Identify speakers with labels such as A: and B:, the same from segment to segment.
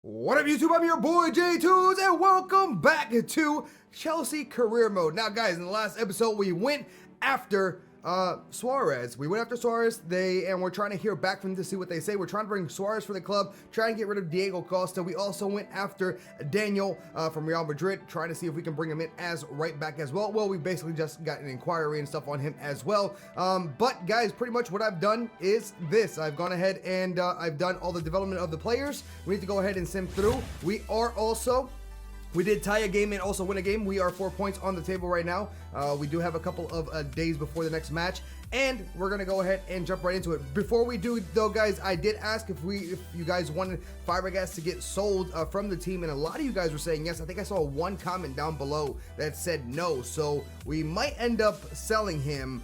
A: What up, YouTube? I'm your boy J2s, and welcome back to Chelsea Career Mode. Now, guys, in the last episode, we went after Suarez. We went after Suarez, and we're trying to hear back from them to see what they say. We're trying to bring Suarez for the club, trying to get rid of Diego Costa. We also went after Daniel from Real Madrid, trying to see if we can bring him in as right back as well. Well, we basically just got an inquiry and stuff on him as well. But guys, pretty much what I've done is this. I've gone ahead and I've done all the development of the players. We need to go ahead and sim through. We did tie a game and also win a game. We are 4 points on the table right now. We do have a couple of days before the next match, and we're gonna go ahead and jump right into it. Before we do, though, guys, I did ask if you guys wanted Fabregas to get sold from the team, and a lot of you guys were saying yes. I think I saw one comment down below that said no, so we might end up selling him.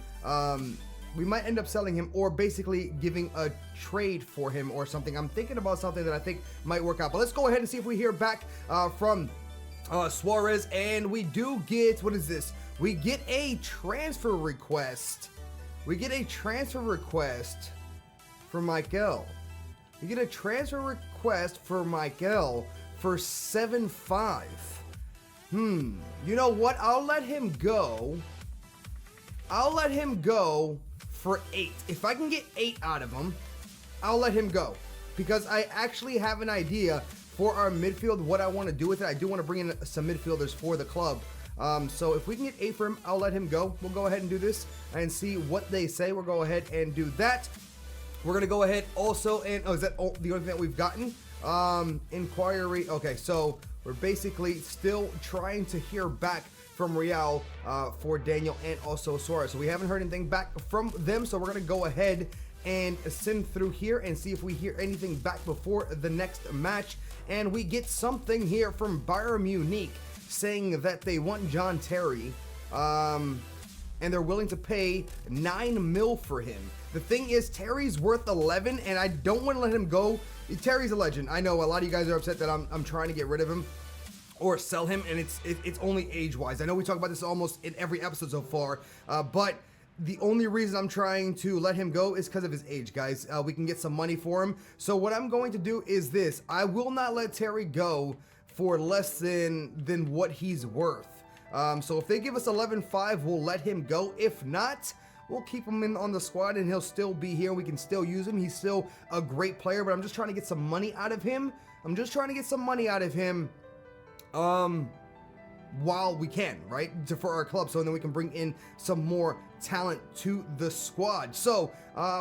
A: Or basically giving a trade for him or something. I'm thinking about something that I think might work out. But let's go ahead and see if we hear back from Suarez, and we do get, what is this? We get a transfer request. We get a transfer request for Michael. We get a transfer request for Michael for 7.5. You know what? I'll let him go. I'll let him go for 8. If I can get 8 out of him, I'll let him go, because I actually have an idea for our midfield, what I want to do with it. I do want to bring in some midfielders for the club. So if we can get 8 for him, I'll let him go. We'll go ahead and do this and see what they say. We'll go ahead and do that. We're going to go ahead also, and is that the only thing that we've gotten? Inquiry. Okay, so we're basically still trying to hear back from Real for Daniel and also Suarez. So we haven't heard anything back from them, so we're going to go ahead and sim through here and see if we hear anything back before the next match. And we get something here from Bayern Munich saying that they want John Terry, and they're willing to pay 9 mil for him. The thing is, Terry's worth 11, and I don't want to let him go. Terry's a legend. I know a lot of you guys are upset that I'm trying to get rid of him or sell him, and it's only age-wise. I know we talk about this almost in every episode so far, but the only reason I'm trying to let him go is because of his age, guys. We can get some money for him. So what I'm going to do is this. I will not let Terry go for less than what he's worth. So if they give us 11.5, we'll let him go. If not, we'll keep him on the squad and he'll still be here. We can still use him. He's still a great player, but I'm just trying to get some money out of him. While we can, right, for our club, so then we can bring in some more talent to the squad. So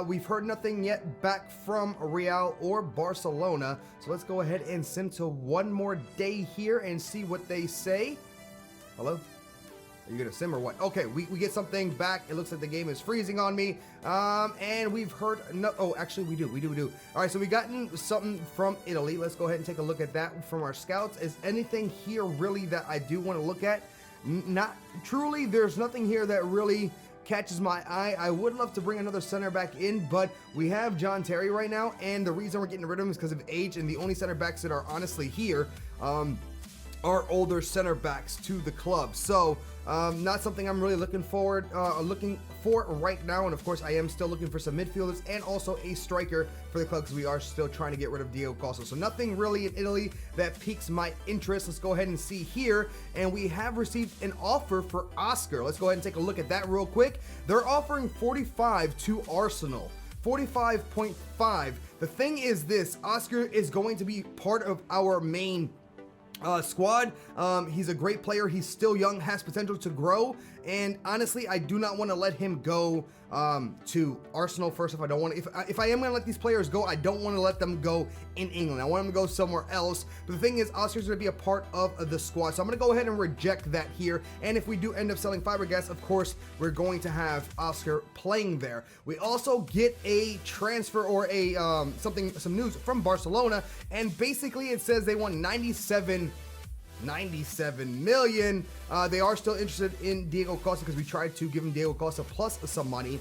A: we've heard nothing yet back from Real or Barcelona, so let's go ahead and sim to one more day here and see what they say. Hello? Are you gonna sim or what? Okay, we get something back. It looks like the game is freezing on me. And we've heard no. Oh, actually, we do. All right, so we gotten something from Italy. Let's go ahead and take a look at that from our scouts. Is anything here really that I do want to look at? Not truly. There's nothing here that really catches my eye. I would love to bring another center back in, but we have John Terry right now, and the reason we're getting rid of him is because of age. And the only center backs that are honestly here are older center backs to the club. So not something I'm really looking for right now. And of course, I am still looking for some midfielders and also a striker for the club, because we are still trying to get rid of Diego Costa. So nothing really in Italy that piques my interest. Let's go ahead and see here. And we have received an offer for Oscar. Let's go ahead and take a look at that real quick. They're offering 45 to Arsenal. 45.5. The thing is this, Oscar is going to be part of our main squad. He's a great player. He's still young, has potential to grow, and honestly, I do not want to let him go to Arsenal first. If I don't want to, if I am going to let these players go, I don't want to let them go in England. I want them to go somewhere else. But the thing is, Oscar's going to be a part of the squad, so I'm going to go ahead and reject that here. And if we do end up selling Fabregas, of course, we're going to have Oscar playing there. We also get a transfer or a some news from Barcelona, and basically it says they want 97 million. They are still interested in Diego Costa, because we tried to give him Diego Costa plus some money.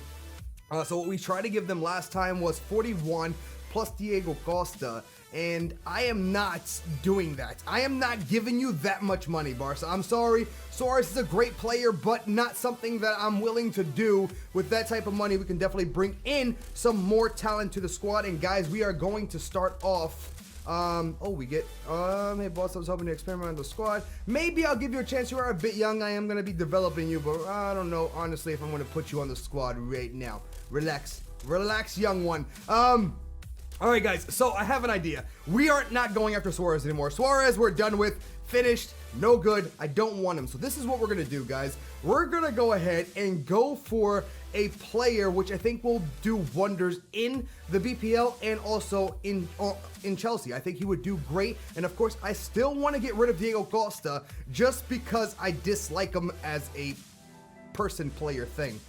A: So what we tried to give them last time was 41 plus Diego Costa, and I am not doing that. I am not giving you that much money, Barca. I'm sorry. Suarez is a great player, but not something that I'm willing to do. With that type of money, we can definitely bring in some more talent to the squad. And guys, we are going to start off Oh, we get, hey boss, I was hoping to experiment on the squad. Maybe I'll give you a chance. You are a bit young. I am going to be developing you, but I don't know, honestly, if I'm going to put you on the squad right now. Relax, young one. All right, guys, so I have an idea. We are not going after Suarez anymore. Suarez, we're done with, finished, no good. I don't want him. So this is what we're going to do, guys. We're going to go ahead and go for a player which I think will do wonders in the BPL and also in Chelsea. I think he would do great. And of course, I still want to get rid of Diego Costa just because I dislike him as a person player thing.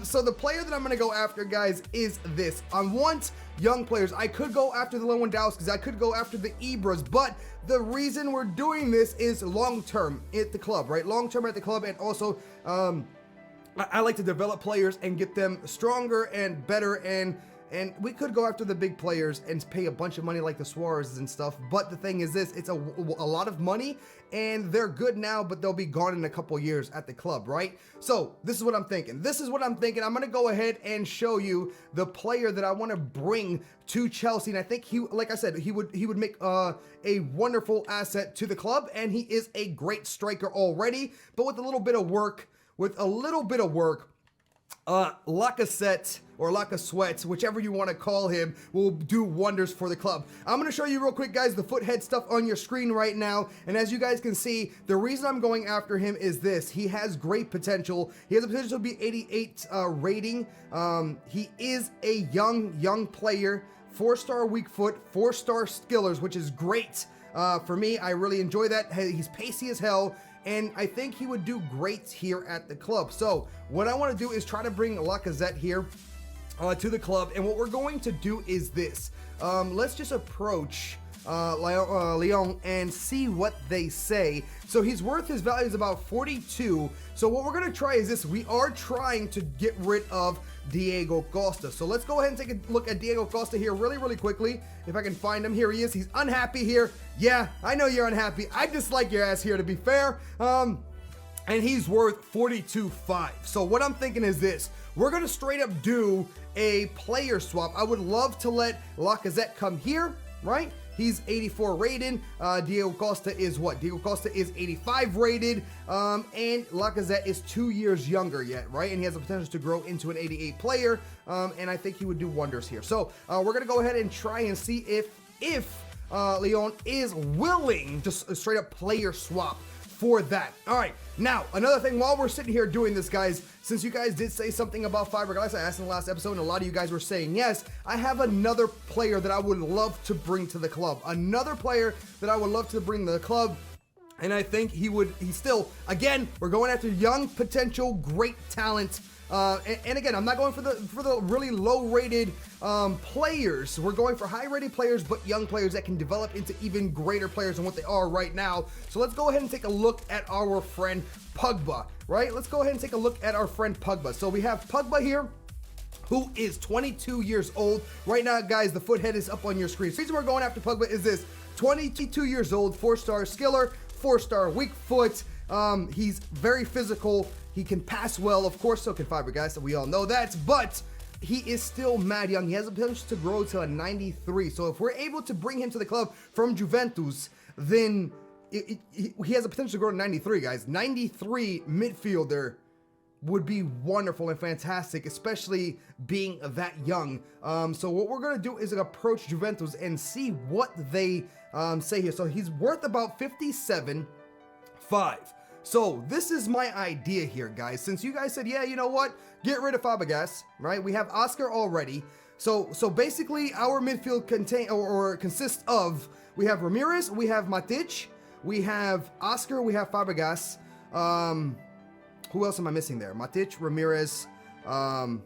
A: So the player that I'm going to go after, guys, is this. I want young players. I could go after the Lewandowskis. I could go after the Ibras, but the reason we're doing this is long-term at the club, right? Long-term at the club, and also I like to develop players and get them stronger and better, and we could go after the big players and pay a bunch of money like the Suarez and stuff, but the thing is this, it's a lot of money, and they're good now, but they'll be gone in a couple years at the club, right? So this is what I'm thinking. I'm going to go ahead and show you the player that I want to bring to Chelsea, and I think he, like I said, he would make a wonderful asset to the club, and he is a great striker already, but with a little bit of work, Lacazette or Lacazette, whichever you want to call him, will do wonders for the club. I'm going to show you real quick, guys, the foot-head stuff on your screen right now. And as you guys can see, the reason I'm going after him is this. He has great potential. He has the potential to be 88 rating. He is a young player. 4-star weak foot, 4-star skillers, which is great. For me, I really enjoy that. He's pacey as hell, and I think he would do great here at the club. So what I want to do is try to bring Lacazette here to the club, and what we're going to do is this. Let's just approach Lyon and see what they say. So his value is about 42. So what we're going to try is this. We are trying to get rid of Diego Costa. So let's go ahead and take a look at Diego Costa here really quickly. If I can find him, here he is. He's unhappy here. Yeah, I know you're unhappy. I dislike your ass here, to be fair. And he's worth 42.5. So what I'm thinking is this. We're going to straight up do a player swap. I would love to let Lacazette come here, right? He's 84 rated. Diego Costa is what? Diego Costa is 85 rated. And Lacazette is 2 years younger yet, right? And he has the potential to grow into an 88 player. And I think he would do wonders here. So we're going to go ahead and try and see if Lyon is willing to straight up player swap for that. All right, now another thing, while we're sitting here doing this, guys, since you guys did say something about fiberglass, I asked in the last episode, and a lot of you guys were saying yes, I have another player that I would love to bring to the club. And I think he's still, again, we're going after young potential, great talent. And again, I'm not going for the really low-rated players. We're going for high-rated players, but young players that can develop into even greater players than what they are right now. So let's go ahead and take a look at our friend Pogba, right? Let's go ahead and take a look at our friend Pogba. So we have Pogba here, who is 22 years old. Right now, guys, the foothead is up on your screen. The reason we're going after Pogba is this. 22 years old, 4-star skiller, 4-star weak foot. He's very physical. He can pass well, of course, so can Fabregas, so we all know that, but he is still mad young. He has the potential to grow to a 93, so if we're able to bring him to the club from Juventus, then he has the potential to grow to 93, guys. 93 midfielder would be wonderful and fantastic, especially being that young. So what we're going to do is approach Juventus and see what they say here. So he's worth about 57.5. So this is my idea here, guys. Since you guys said, yeah, you know what? Get rid of Fabregas, right? We have Oscar already. So basically our midfield consists of, we have Ramirez, we have Matic, we have Oscar, we have Fabregas. Who else am I missing there? Matic, Ramirez, I'm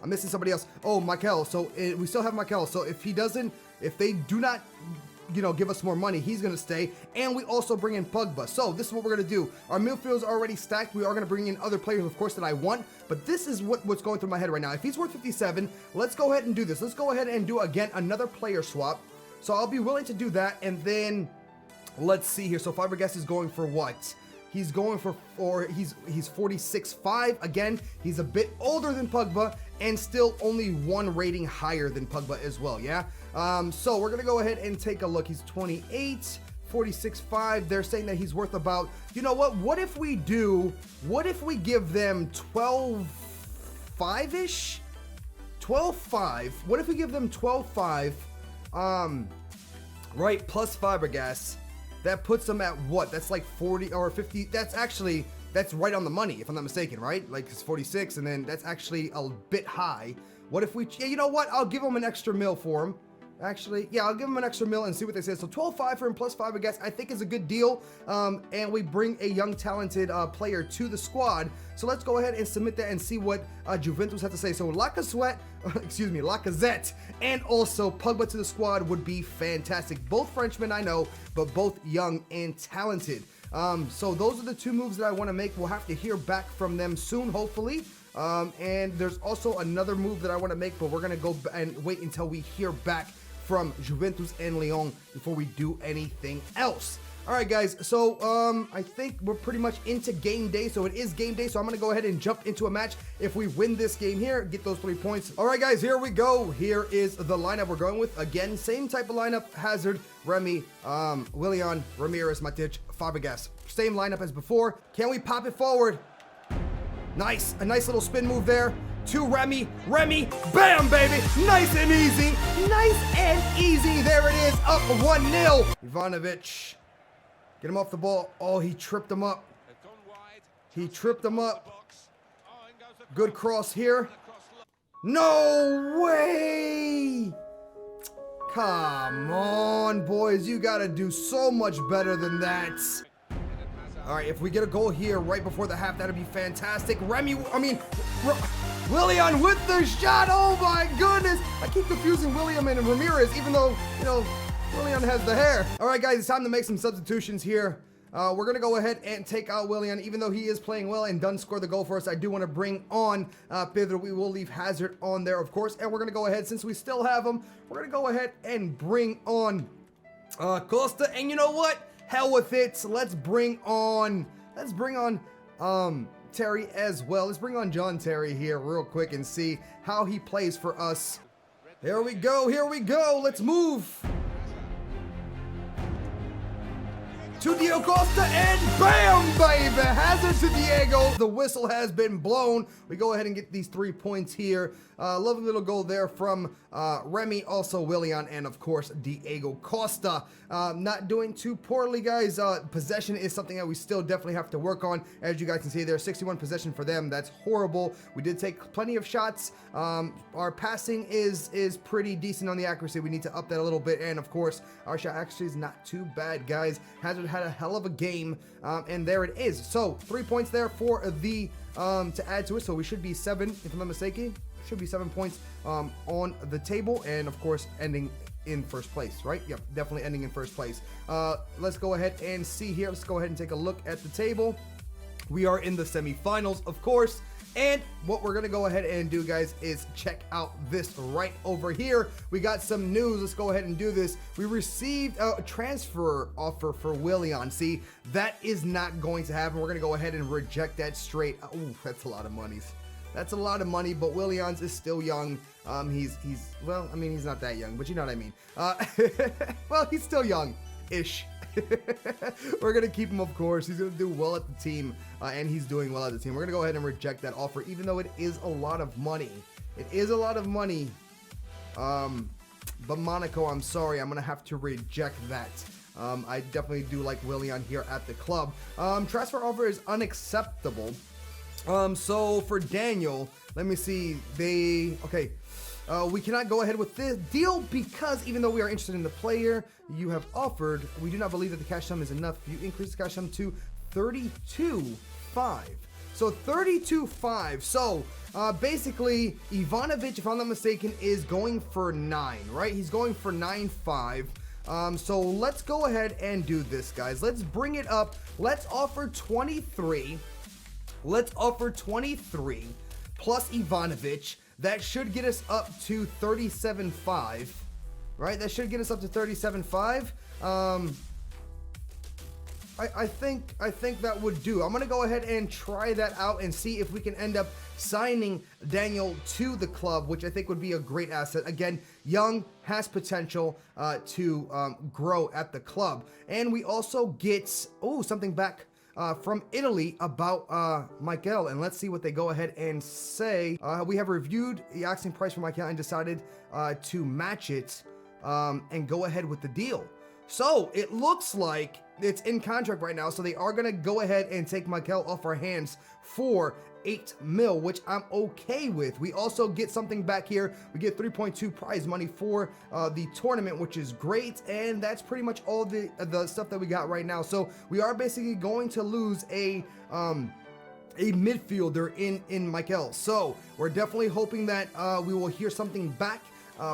A: missing somebody else. Oh, Michael. So we still have Michael. So if they do not, give us more money, he's going to stay. And we also bring in Pogba. So this is what we're going to do. Our midfield is already stacked. We are going to bring in other players, of course, that I want. But this is what's going through my head right now. If he's worth 57, let's go ahead and do this. Let's go ahead and do, again, another player swap. So I'll be willing to do that. And then let's see here. So Fabregas is going for what? He's going he's 46.5. Again, he's a bit older than Pogba and still only one rating higher than Pogba as well, yeah? So we're going to go ahead and take a look. He's 28, 46.5. They're saying that he's worth about, you know what if we give them 12.5-ish? 12.5. What if we give them 12.5? Right, plus fibergas. That puts them at what? That's like 40 or 50. That's right on the money, if I'm not mistaken, right? Like it's 46, and then that's actually a bit high. What if we, yeah, you know what? I'll give them an extra mil for him. Actually, yeah, I'll give him an extra mil and see what they say. So 12.5 for him plus fibergas, I think is a good deal. And we bring a young, talented player to the squad. So let's go ahead and submit that and see what Juventus have to say. So Lacazette, and also Pogba to the squad would be fantastic. Both Frenchmen, I know, but both young and talented. So those are the two moves that I want to make. We'll have to hear back from them soon, hopefully. And there's also another move that I want to make, but we're going to go and wait until we hear back from Juventus and Lyon before we do anything else. All right, guys, so I think we're pretty much into game day. So it is game day, so I'm going to go ahead and jump into a match. If we win this game here, get those 3 points. All right, guys, here we go. Here is the lineup we're going with. Again, same type of lineup: Hazard, Remy, Willian, Ramirez, Matic, Fabregas. Same lineup as before. Can we pop it forward? Nice, a nice little spin move there to Remy, bam, baby, nice and easy, there it is, up 1-0, Ivanovic, get him off the ball, oh, he tripped him up, good cross here, no way, come on, boys, you gotta do so much better than that. All right, if we get a goal here right before the half, that'd be fantastic. Willian with the shot. Oh my goodness. I keep confusing William and Ramirez, even though, you know, Willian has the hair. All right, guys, it's time to make some substitutions here. We're going to go ahead and take out Willian, even though he is playing well and done score the goal for us. I do want to bring on Pedro. We will leave Hazard on there, of course. And we're going to go ahead, since we still have him, we're going to go ahead and bring on Costa. And you know what? Hell with it. Let's bring on Terry as well. Let's bring on John Terry here real quick and see how he plays for us. Here we go. Let's move to Diego Costa, and bam, baby, Hazard to Diego. The whistle has been blown. We go ahead and get these 3 points here. Lovely little goal there from Remy, also Willian, and of course Diego Costa. Not doing too poorly, guys. Possession is something that we still definitely have to work on. As you guys can see, there's 61 possession for them. That's horrible. We did take plenty of shots. Our passing is pretty decent on the accuracy. We need to up that a little bit, and of course our shot actually is not too bad, guys. Hazard had a hell of a game, and there it is. So 3 points there for the to add to it. So we should be 7, if I'm not mistaken. Should be 7 points on the table, and of course ending in first place, right? Yep, definitely ending in first place. Let's go ahead and see here. Let's go ahead and take a look at the table. We are in the semifinals, of course. And what we're going to go ahead and do, guys, is check out this right over here. We got some news. Let's go ahead and do this. We received a transfer offer for Willian. See, that is not going to happen. We're going to go ahead and reject that straight. Ooh, that's a lot of money. That's a lot of money, but Willians is still young. He's well, I mean, he's not that young, but you know what I mean. Well, he's still young-ish. We're going to keep him, of course. He's going to do well at the team, and he's doing well at the team. We're going to go ahead and reject that offer, even though it is a lot of money. It is a lot of money. But Monaco, I'm sorry, I'm going to have to reject that. I definitely do like Willian here at the club. Transfer offer is unacceptable. So for Daniel, let me see. Okay. We cannot go ahead with this deal because even though we are interested in the player you have offered, we do not believe that the cash sum is enough. You increase the cash sum to 32.5. So 32.5. So basically Ivanovic, if I'm not mistaken, is going for 9, right? He's going for 9.5. So let's go ahead and do this, guys. Let's bring it up. Let's offer 23. Let's offer 23 plus Ivanovic. That should get us up to 37.5, right? That should get us up to 37.5. I think that would do. I'm gonna go ahead and try that out and see if we can end up signing Daniel to the club, which I think would be a great asset. Again, young, has potential to grow at the club. And we also get something back from Italy about Michael, and let's see what they go ahead and say. We have reviewed the asking price for Michael and decided to match it and go ahead with the deal. So it looks like it's in contract right now, so they are going to go ahead and take Michael off our hands for 8 mil, which I'm okay with. We also get something back here. We get 3.2 prize money for the tournament, which is great, and that's pretty much all the stuff that we got right now. So we are basically going to lose a midfielder in Michael. So we're definitely hoping that we will hear something back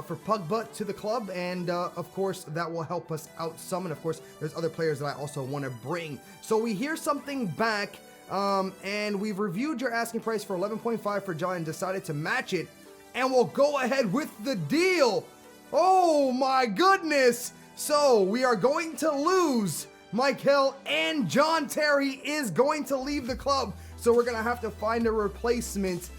A: for Pogba to the club, and of course that will help us out some. And of course there's other players that I also want to bring. So we hear something back, and we've reviewed your asking price for 11.5 for John and decided to match it, and we'll go ahead with the deal. Oh my goodness. So we are going to lose Michael, and John Terry is going to leave the club. So we're gonna have to find a replacement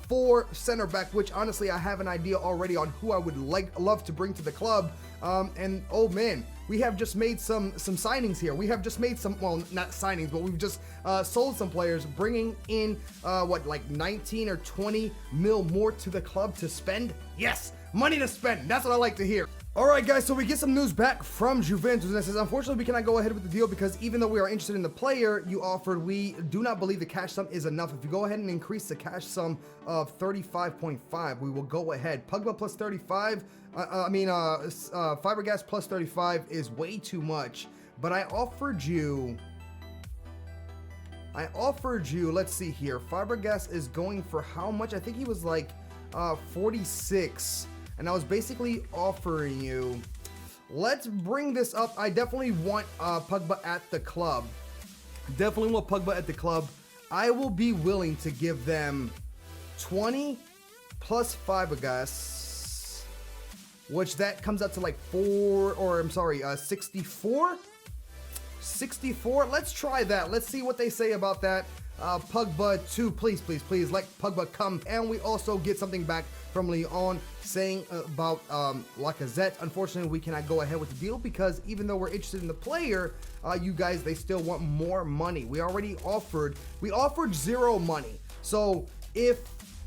A: for center back, which honestly I have an idea already on who I would love to bring to the club. And oh man, we have just made some signings here. We have just made some, well, not signings, but we've just sold some players, bringing in what, like 19 or 20 mil more to the club to spend. Yes, money to spend. That's what I like to hear. All right, guys, so we get some news back from Juventus, and it says, unfortunately, we cannot go ahead with the deal because even though we are interested in the player you offered, we do not believe the cash sum is enough. If you go ahead and increase the cash sum of 35.5, we will go ahead. Pogba plus 35, Fabregas plus 35 is way too much, but I offered you, let's see here, Fabregas is going for how much? I think he was like 46. And I was basically offering you, let's bring this up. I definitely want Pogba at the club. Definitely want Pogba at the club. I will be willing to give them 20 plus Fabregas, which that comes out to like 64. 64. Let's try that. Let's see what they say about that. Pogba 2, please, please, please, let Pogba come. And we also get something back from Leon saying about Lacazette. Unfortunately, we cannot go ahead with the deal because even though we're interested in the player, you guys, they still want more money. We offered 0 money. So if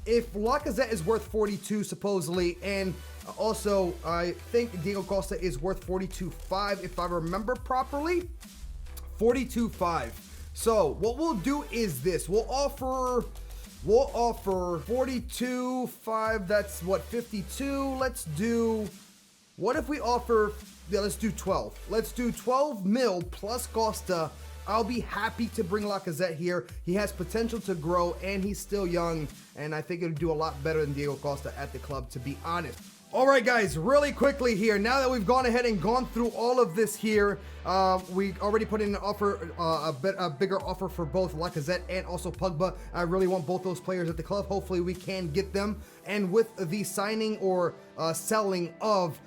A: Lacazette is worth 42 supposedly, and also I think Diego Costa is worth 42.5 if I remember properly, 42.5. So what we'll do is this: we'll offer 42.5. That's what, 52. Let's do. What if we offer? Yeah, let's do 12. Let's do 12 mil plus Costa. I'll be happy to bring Lacazette here. He has potential to grow, and he's still young, and I think it'll do a lot better than Diego Costa at the club, to be honest. All right, guys, really quickly here, now that we've gone ahead and gone through all of this here, we already put in an offer, a bigger offer for both Lacazette and also Pogba. I really want both those players at the club. Hopefully we can get them. And with the signing or selling of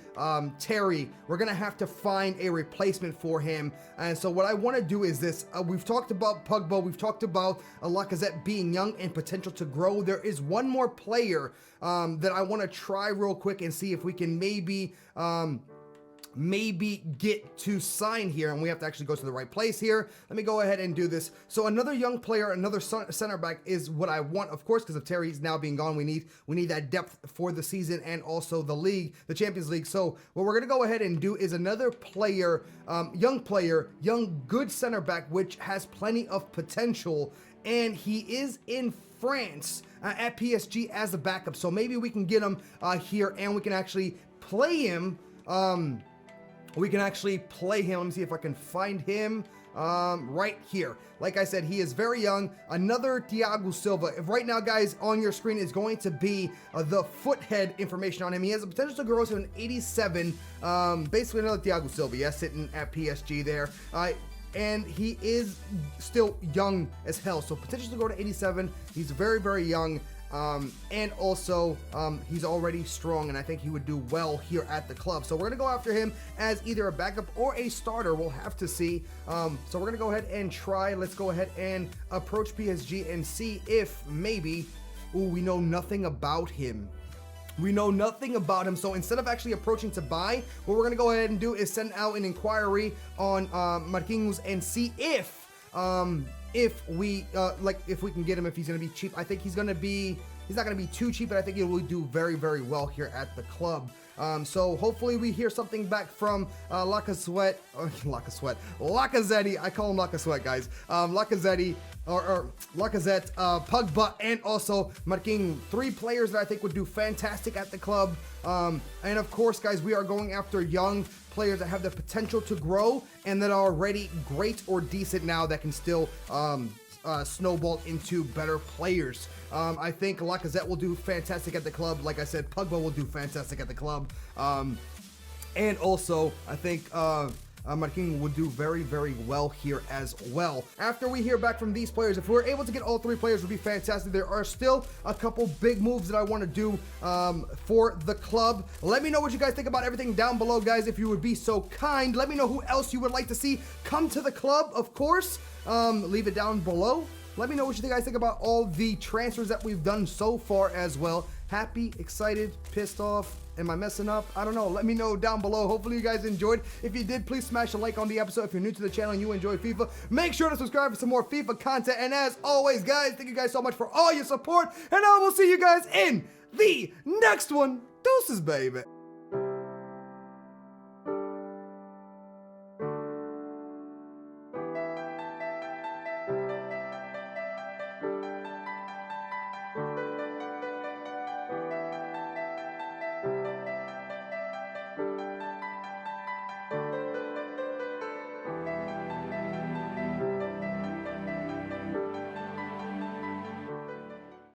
A: Terry, we're gonna have to find a replacement for him. And so what I want to do is this: we've talked about Pogba, we've talked about Lacazette being young and potential to grow. There is one more player that I want to try real quick and see if we can maybe get to sign here, and we have to actually go to the right place here. Let me go ahead and do this. So another young player, another center back is what I want, of course, because of Terry's now being gone. We need that depth for the season and also the league, the Champions League. So what we're gonna go ahead and do is another player, young good center back, which has plenty of potential, and he is in France at PSG as a backup. So maybe we can get him here, and we can actually play him. Let me see if I can find him right here. Like I said, he is very young. Another Thiago Silva. If right now, guys, on your screen is going to be the foothead information on him. He has the potential to grow to an 87. Basically another Thiago Silva, yeah, sitting at PSG there. And he is still young as hell, so potential to go to 87. He's very, very young, And also, he's already strong, and I think he would do well here at the club. So we're going to go after him as either a backup or a starter. We'll have to see. So we're going to go ahead and try. Let's go ahead and approach PSG and see if maybe... Ooh, we know nothing about him. We know nothing about him, so instead of actually approaching to buy, what we're going to go ahead and do is send out an inquiry on Marquinhos and see if we if we can get him, if he's going to be cheap. I think he's not going to be too cheap, but I think he will do very, very well here at the club. So hopefully we hear something back from Lacazette. I call him Lacazette, guys. Lacazette, Pogba, and also Marquinhos. 3 players that I think would do fantastic at the club. And of course, guys, we are going after young players that have the potential to grow and that are already great or decent now that can still snowball into better players. I think Lacazette will do fantastic at the club. Like I said, Pogba will do fantastic at the club. And also, I think Marquinhos would do very, very well here as well. After we hear back from these players, if we're able to get all 3 players, it would be fantastic. There are still a couple big moves that I want to do for the club. Let me know what you guys think about everything down below, guys, if you would be so kind. Let me know who else you would like to see come to the club, of course. Leave it down below. Let me know what you guys think about all the transfers that we've done so far as well. Happy, excited, pissed off? Am I messing up? I don't know. Let me know down below. Hopefully you guys enjoyed. If you did, please smash a like on the episode. If you're new to the channel and you enjoy FIFA, make sure to subscribe for some more FIFA content. And as always, guys, thank you guys so much for all your support. And I will see you guys in the next one. Deuces, baby.